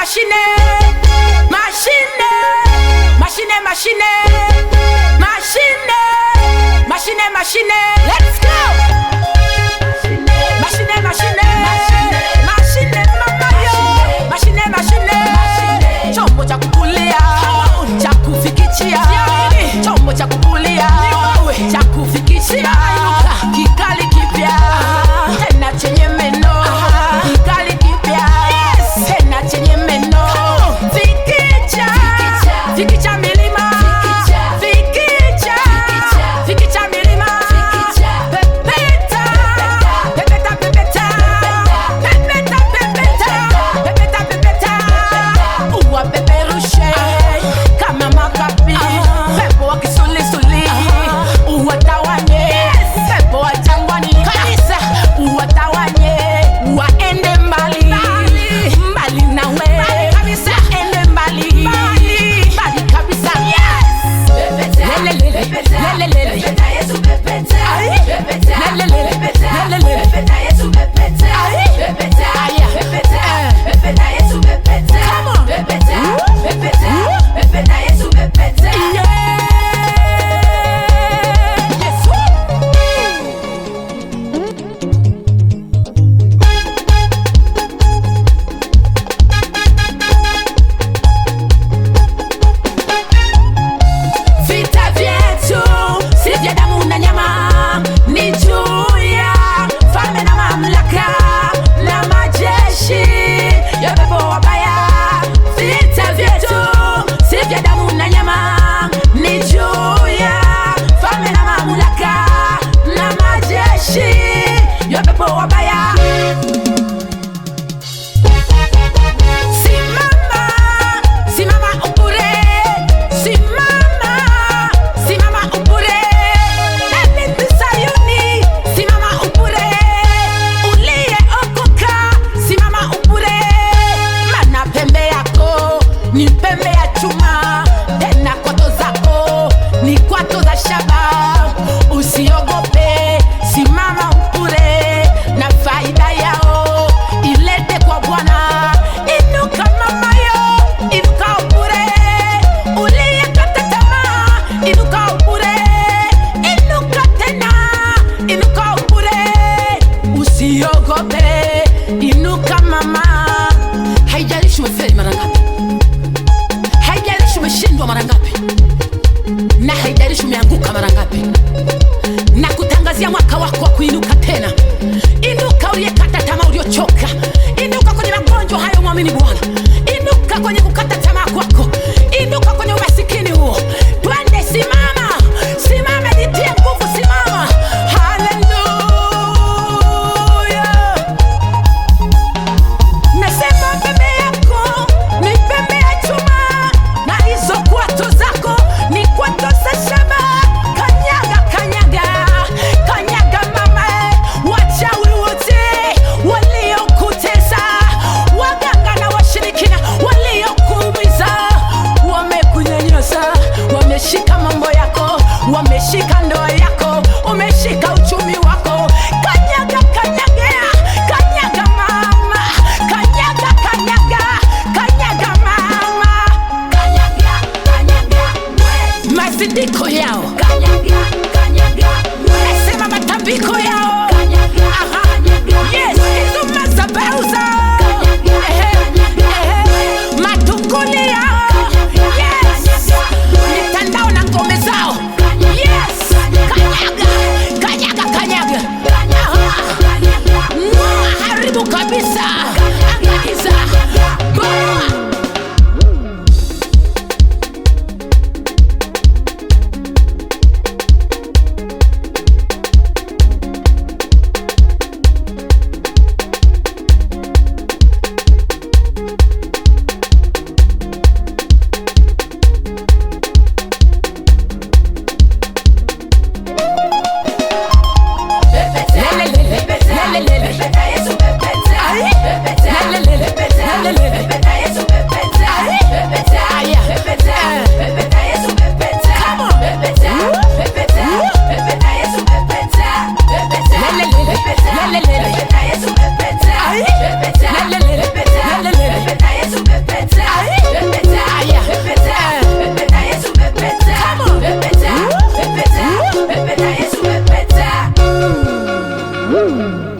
machine, machine, machine, machine, machine, machine, machine. Let's go. Machine, machine, machine, mama yo. Machine, machine, chombo cha kupulia, cha kufikishia, chombo cha kupulia, cha kufikishia, kikali kipya, tena chenye meno, kikali kipya, tena chenye meno, fikicha, fikicha milima, fikicha, fikicha milima, pepeta, pepeta, pepeta, pepeta, pepeta, pepeta, pepeta, uwa peperushe kama makapi, pepo wa kisulisuli, uwa tawanye, pepo wa jangwani kabisa, uwa tawanye, waende mbali, mbali nawe kabisa, ende mbali, mbali kabisa. Lelelele, lelelele, pepeta Yesu pepeta, pepeta, lelelele, lelelele, pepeta Yesu pepeta, pepeta, pepeta, pepeta Yesu pepeta, pepeta, pepeta, pepeta Yesu pepeta. Vita vyetu si vya damu na nyama, ni juu ya falme na mamlaka na majeshi ya pepo wabaya. Vita vyetu si vya damu na nyama, ni juu ya falme na mamlaka na majeshi ya pepo wabaya. Simama, simama upure, simama, simama upure, Binti Sayuni, simama upure, uliyeokoka, simama upure, maana pembe yako ni pembe ya chuma, tena kwato zako ni kwato za shaba. Usiogope, simama upure, na faida yao ilete kwa Bwana. Inuka mama yo, inuka upure, uliyekata tamaa, inuka upure, inuka tena, inuka upure, usiogope, inuka mama. Haijalishi umefeli mara ngapi, haijalishi umeshindwa mara ngapi, na haijalishi umeanguka mara ngapi, na kutangazia mwaka wako wa kuinuka tena. Inuka uliyekata tamaa, uliochoka, inuka kwenye magonjwa hayo, muamini Bwana. Inuka kwenye kukata tamaa kwako, inuka kwenye umasikini huo. Twende, simama, simama, jitie nguvu, simama. Haleluya. Nasema pembe yako ni pembe ya chuma, na hizo kwato zako ni kwato za shaba. Kanyaga, kanyaga, kanyaga mama, Woo!